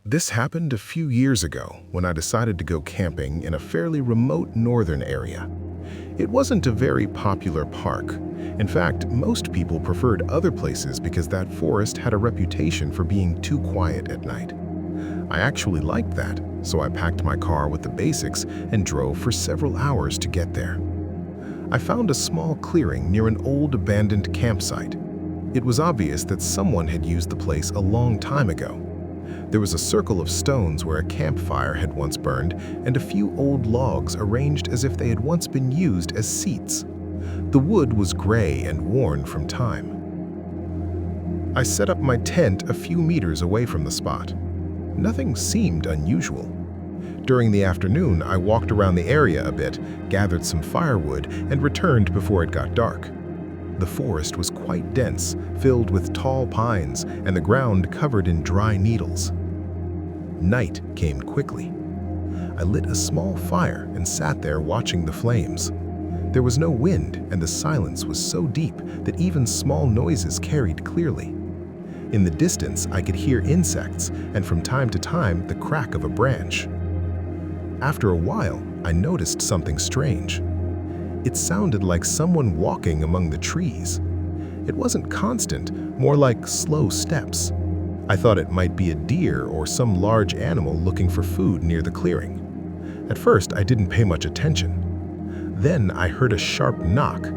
This happened a few years ago when I decided to go camping in a fairly remote northern area. It wasn't a very popular park. In fact, most people preferred other places because that forest had a reputation for being too quiet at night. I actually liked that, so I packed my car with the basics and drove for several hours to get there. I found a small clearing near an old abandoned campsite. It was obvious that someone had used the place a long time ago. There was a circle of stones where a campfire had once burned and a few old logs arranged as if they had once been used as seats. The wood was gray and worn from time. I set up my tent a few meters away from the spot. Nothing seemed unusual. During the afternoon, I walked around the area a bit, gathered some firewood, and returned before it got dark. The forest was quite dense, filled with tall pines, and the ground covered in dry needles. Night came quickly. I lit a small fire and sat there watching the flames. There was no wind, and the silence was so deep that even small noises carried clearly. In the distance, I could hear insects, and from time to time, the crack of a branch. After a while, I noticed something strange. It sounded like someone walking among the trees. It wasn't constant, more like slow steps. I thought it might be a deer or some large animal looking for food near the clearing. At first, I didn't pay much attention. Then I heard a sharp knock.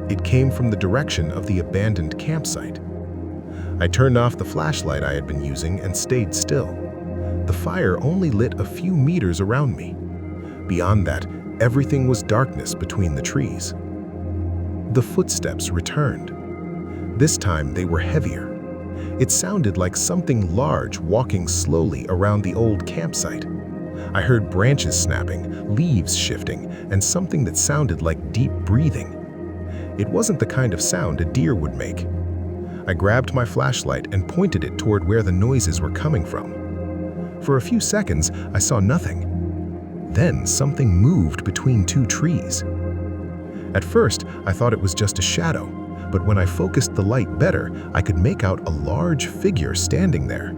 It came from the direction of the abandoned campsite. I turned off the flashlight I had been using and stayed still. The fire only lit a few meters around me. Beyond that, everything was darkness between the trees. The footsteps returned. This time they were heavier. It sounded like something large walking slowly around the old campsite. I heard branches snapping, leaves shifting, and something that sounded like deep breathing. It wasn't the kind of sound a deer would make. I grabbed my flashlight and pointed it toward where the noises were coming from. For a few seconds, I saw nothing. Then something moved between two trees. At first, I thought it was just a shadow, but when I focused the light better, I could make out a large figure standing there.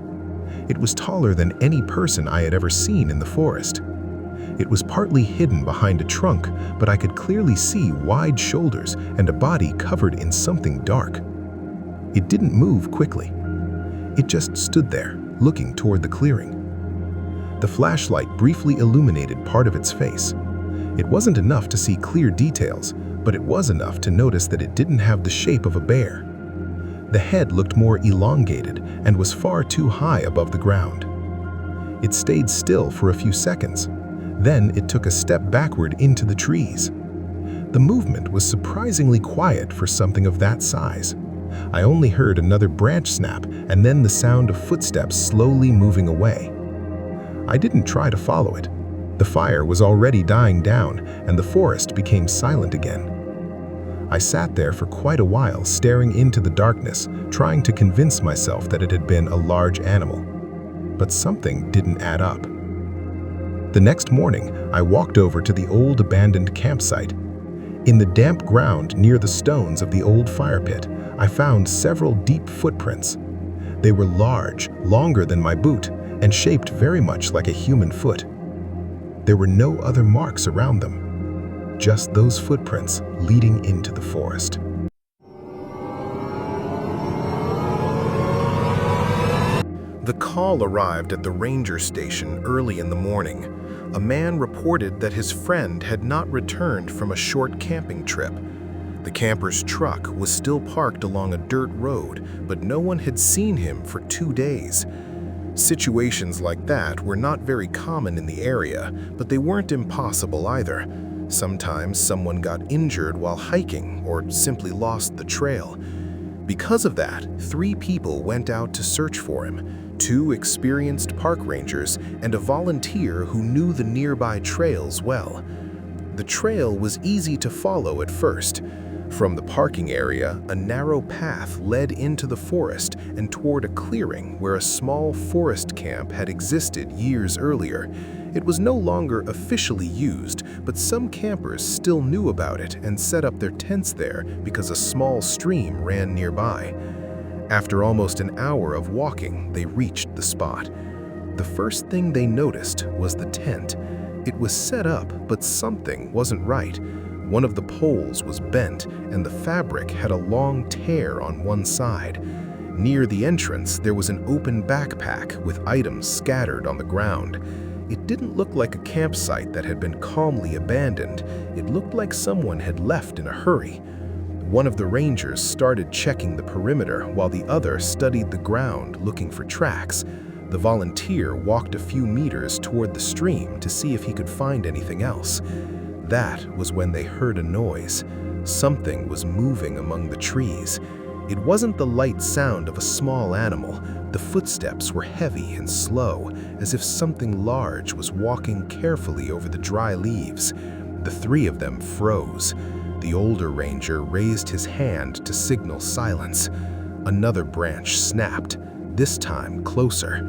It was taller than any person I had ever seen in the forest. It was partly hidden behind a trunk, but I could clearly see wide shoulders and a body covered in something dark. It didn't move quickly. It just stood there, looking toward the clearing. The flashlight briefly illuminated part of its face. It wasn't enough to see clear details, but it was enough to notice that it didn't have the shape of a bear. The head looked more elongated and was far too high above the ground. It stayed still for a few seconds. Then it took a step backward into the trees. The movement was surprisingly quiet for something of that size. I only heard another branch snap and then the sound of footsteps slowly moving away. I didn't try to follow it. The fire was already dying down and the forest became silent again. I sat there for quite a while staring into the darkness, trying to convince myself that it had been a large animal. But something didn't add up. The next morning, I walked over to the old abandoned campsite. In the damp ground near the stones of the old fire pit, I found several deep footprints. They were large, longer than my boot, and shaped very much like a human foot. There were no other marks around them, just those footprints leading into the forest. The call arrived at the ranger station early in the morning. A man reported that his friend had not returned from a short camping trip. The camper's truck was still parked along a dirt road, but no one had seen him for 2 days. Situations like that were not very common in the area, but they weren't impossible either. Sometimes someone got injured while hiking or simply lost the trail. Because of that, 3 people went out to search for him, 2 experienced park rangers and a volunteer who knew the nearby trails well. The trail was easy to follow at first. From the parking area, a narrow path led into the forest and toward a clearing where a small forest camp had existed years earlier. It was no longer officially used, but some campers still knew about it and set up their tents there because a small stream ran nearby. After almost an hour of walking, they reached the spot. The first thing they noticed was the tent. It was set up, but something wasn't right. One of the poles was bent, and the fabric had a long tear on one side. Near the entrance, there was an open backpack with items scattered on the ground. It didn't look like a campsite that had been calmly abandoned. It looked like someone had left in a hurry. One of the rangers started checking the perimeter while the other studied the ground looking for tracks. The volunteer walked a few meters toward the stream to see if he could find anything else. That was when they heard a noise. Something was moving among the trees. It wasn't the light sound of a small animal. The footsteps were heavy and slow, as if something large was walking carefully over the dry leaves. The three of them froze. The older ranger raised his hand to signal silence. Another branch snapped, this time closer.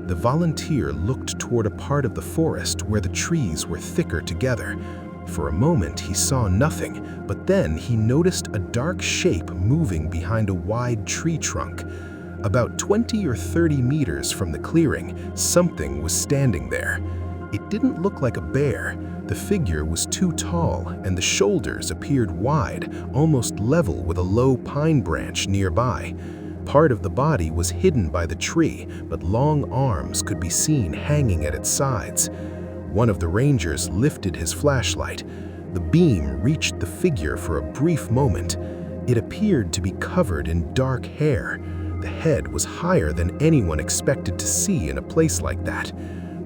The volunteer looked toward a part of the forest where the trees were thicker together. For a moment, he saw nothing, but then he noticed a dark shape moving behind a wide tree trunk. About 20 or 30 meters from the clearing, something was standing there. It didn't look like a bear. The figure was too tall, and the shoulders appeared wide, almost level with a low pine branch nearby. Part of the body was hidden by the tree, but long arms could be seen hanging at its sides. One of the rangers lifted his flashlight. The beam reached the figure for a brief moment. It appeared to be covered in dark hair. The head was higher than anyone expected to see in a place like that.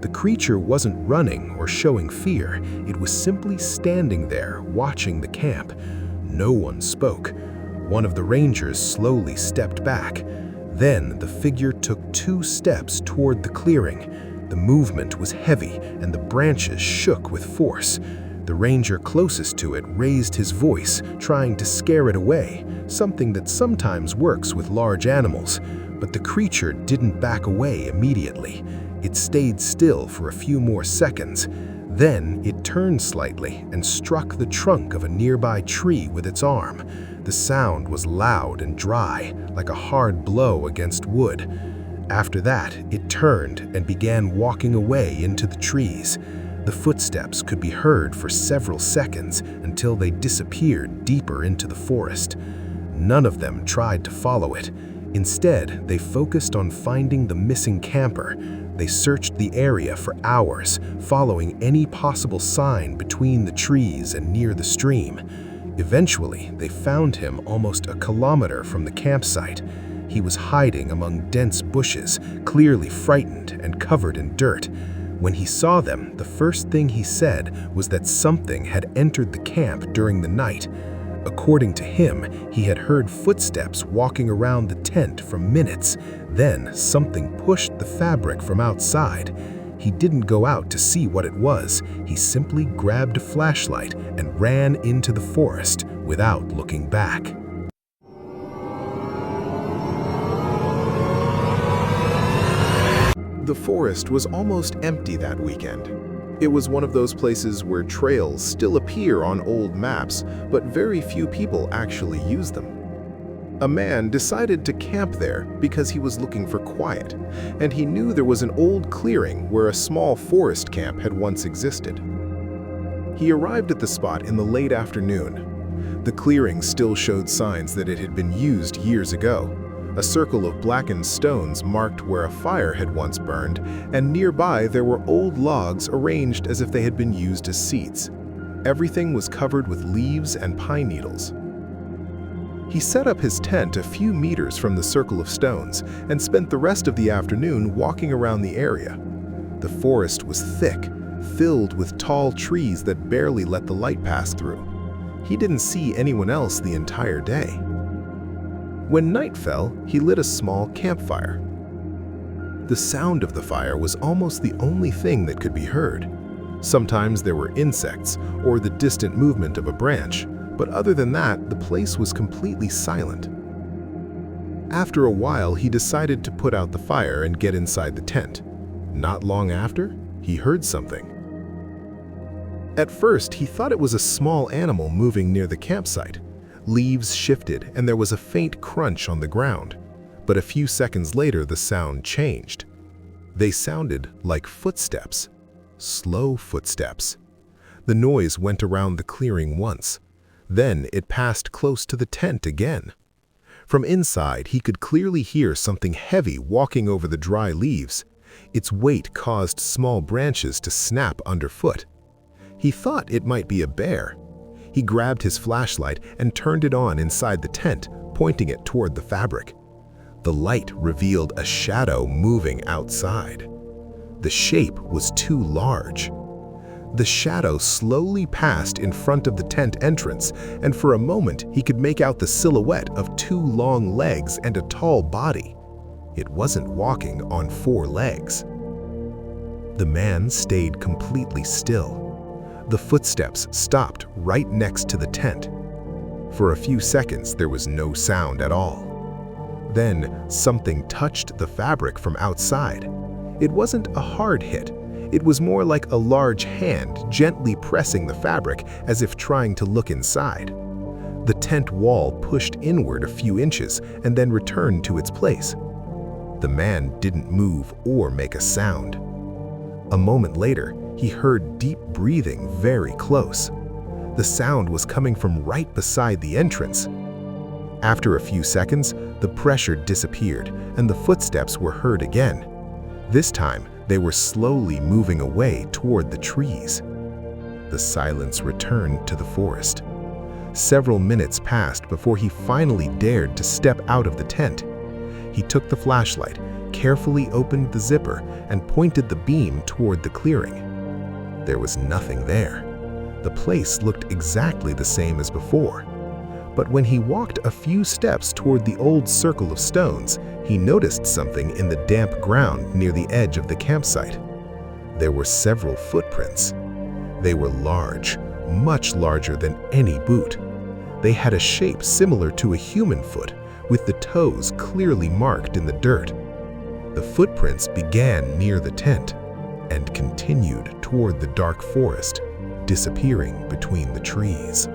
The creature wasn't running or showing fear. It was simply standing there, watching the camp. No one spoke. One of the rangers slowly stepped back. Then the figure took 2 steps toward the clearing. The movement was heavy, and the branches shook with force. The ranger closest to it raised his voice, trying to scare it away, something that sometimes works with large animals. But the creature didn't back away immediately. It stayed still for a few more seconds. Then it turned slightly and struck the trunk of a nearby tree with its arm. The sound was loud and dry, like a hard blow against wood. After that, it turned and began walking away into the trees. The footsteps could be heard for several seconds until they disappeared deeper into the forest. None of them tried to follow it. Instead, they focused on finding the missing camper. They searched the area for hours, following any possible sign between the trees and near the stream. Eventually, they found him almost a kilometer from the campsite. He was hiding among dense bushes, clearly frightened and covered in dirt. When he saw them, the first thing he said was that something had entered the camp during the night. According to him, he had heard footsteps walking around the tent for minutes. Then something pushed the fabric from outside. He didn't go out to see what it was. He simply grabbed a flashlight and ran into the forest without looking back. The forest was almost empty that weekend. It was one of those places where trails still appear on old maps, but very few people actually use them. A man decided to camp there because he was looking for quiet, and he knew there was an old clearing where a small forest camp had once existed. He arrived at the spot in the late afternoon. The clearing still showed signs that it had been used years ago. A circle of blackened stones marked where a fire had once burned, and nearby there were old logs arranged as if they had been used as seats. Everything was covered with leaves and pine needles. He set up his tent a few meters from the circle of stones and spent the rest of the afternoon walking around the area. The forest was thick, filled with tall trees that barely let the light pass through. He didn't see anyone else the entire day. When night fell, he lit a small campfire. The sound of the fire was almost the only thing that could be heard. Sometimes there were insects or the distant movement of a branch, but other than that, the place was completely silent. After a while, he decided to put out the fire and get inside the tent. Not long after, he heard something. At first, he thought it was a small animal moving near the campsite. Leaves shifted and there was a faint crunch on the ground. But a few seconds later, the sound changed. They sounded like footsteps, slow footsteps. The noise went around the clearing once. Then it passed close to the tent again. From inside, he could clearly hear something heavy walking over the dry leaves. Its weight caused small branches to snap underfoot. He thought it might be a bear. He grabbed his flashlight and turned it on inside the tent, pointing it toward the fabric. The light revealed a shadow moving outside. The shape was too large. The shadow slowly passed in front of the tent entrance, and for a moment he could make out the silhouette of 2 long legs and a tall body. It wasn't walking on 4 legs. The man stayed completely still. The footsteps stopped right next to the tent. For a few seconds, there was no sound at all. Then, something touched the fabric from outside. It wasn't a hard hit. It was more like a large hand gently pressing the fabric as if trying to look inside. The tent wall pushed inward a few inches and then returned to its place. The man didn't move or make a sound. A moment later, he heard deep breathing very close. The sound was coming from right beside the entrance. After a few seconds, the pressure disappeared and the footsteps were heard again. This time, they were slowly moving away toward the trees. The silence returned to the forest. Several minutes passed before he finally dared to step out of the tent. He took the flashlight, carefully opened the zipper, and pointed the beam toward the clearing. There was nothing there. The place looked exactly the same as before. But when he walked a few steps toward the old circle of stones, he noticed something in the damp ground near the edge of the campsite. There were several footprints. They were large, much larger than any boot. They had a shape similar to a human foot, with the toes clearly marked in the dirt. The footprints began near the tent and continued toward the dark forest, disappearing between the trees.